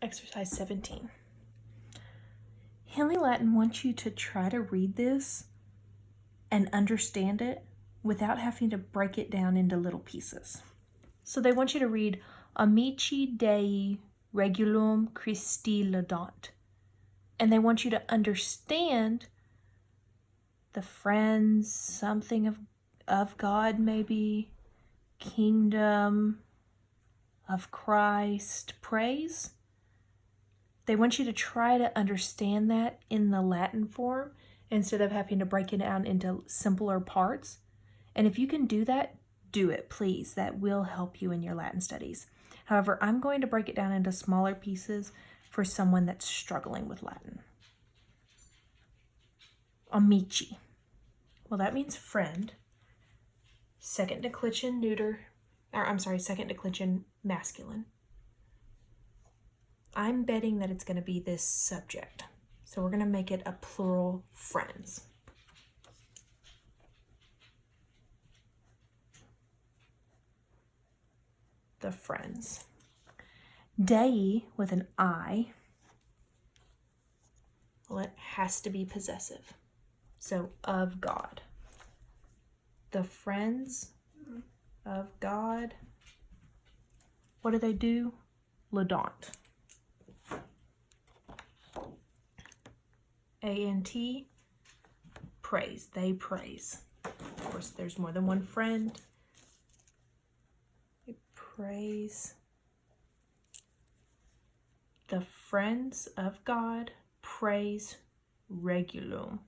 Exercise 17. Henle Latin wants you to try to read this and understand it without having to break it down into little pieces. So they want you to read Amici Dei Regulum Christi Laudant. And they want you to understand the friends, something of God maybe, kingdom of Christ, praise. They want you to try to understand that in the Latin form instead of having to break it down into simpler parts. And if you can do that, do it, please. That will help you in your Latin studies. However, I'm going to break it down into smaller pieces for someone that's struggling with Latin. Amici. Well, that means friend. Second declension second declension masculine. I'm betting that it's going to be this subject. So we're going to make it a plural friends. The friends. Dei with an I. Well, it has to be possessive. So of God. The friends of God. What do they do? Laudant. A-N-T, praise. They praise. Of course, there's more than one friend. They praise. The friends of God praise regulum.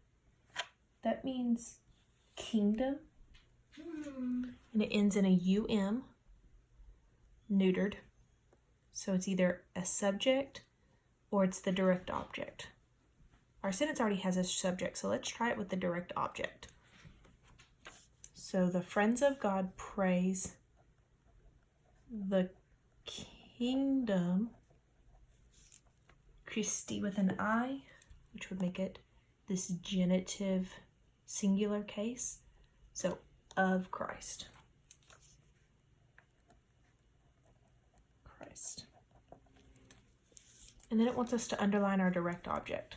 That means kingdom. And it ends in a U-M, neutered. So it's either a subject or it's the direct object. Our sentence already has a subject, so let's try it with the direct object. So the friends of God praise the kingdom Christi with an I, which would make it this genitive singular case. So of Christ. Christ. And then it wants us to underline our direct object,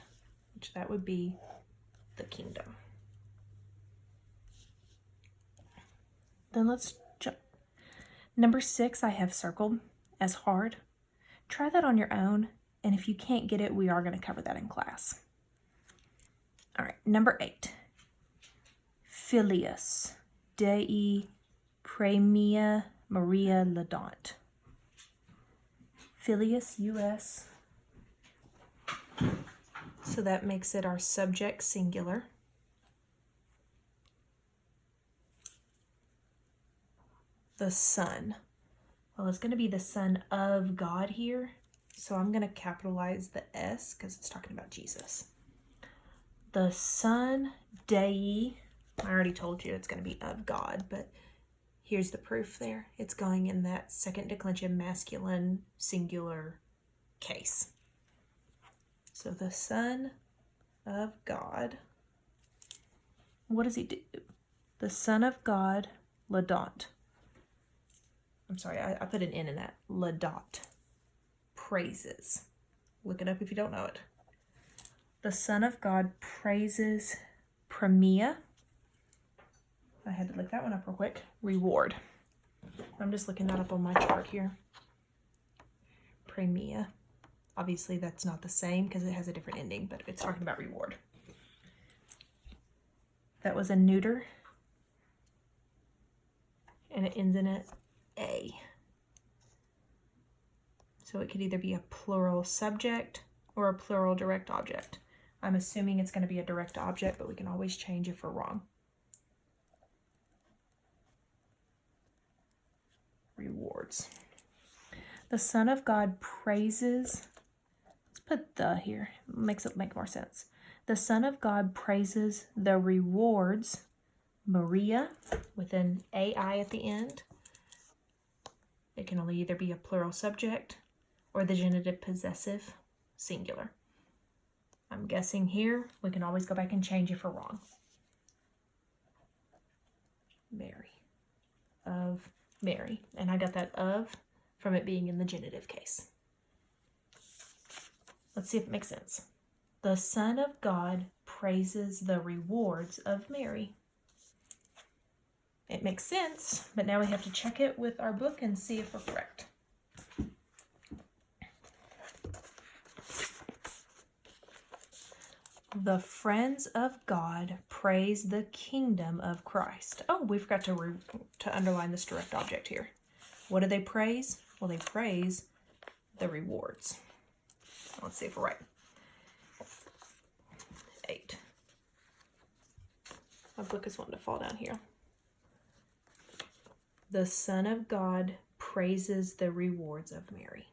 which that would be the kingdom. Then let's jump. Number 6 I have circled as hard. Try that on your own, and if you can't get it, we are going to cover that in class. All right, number 8. Filius Dei Premia Maria Laudant. Filius, U.S. So that makes it our subject singular. The Son. Well, it's going to be the Son of God here. So I'm going to capitalize the S because it's talking about Jesus. The Son Dei. I already told you it's going to be of God, but here's the proof there. It's going in that second declension masculine singular case. So the Son of God. What does he do? The Son of God, Laudant. I'm sorry, I put an N in that. Laudant. Praises. Look it up if you don't know it. The Son of God praises premia. I had to look that one up real quick. Reward. I'm just looking that up on my chart here. Premia. Obviously, that's not the same because it has a different ending, but it's talking about reward. That was a neuter. And it ends in an A. So it could either be a plural subject or a plural direct object. I'm assuming it's going to be a direct object, but we can always change if we're wrong. Rewards. The Son of God praises. Let's put the here. Makes it make more sense. The Son of God praises the rewards. Maria with an AI at the end. It can only either be a plural subject or the genitive possessive singular. I'm guessing here. We can always go back and change if we're wrong. Mary. Of Mary. And I got that of from it being in the genitive case. Let's see if it makes sense. The Son of God praises the rewards of Mary. It makes sense, but now we have to check it with our book and see if we're correct. The friends of God praise the kingdom of Christ. Oh, we forgot to underline this direct object here. What do they praise? Well, they praise the rewards. Let's see if we're right. 8. My book is wanting to fall down here. The Son of God praises the rewards of Mary.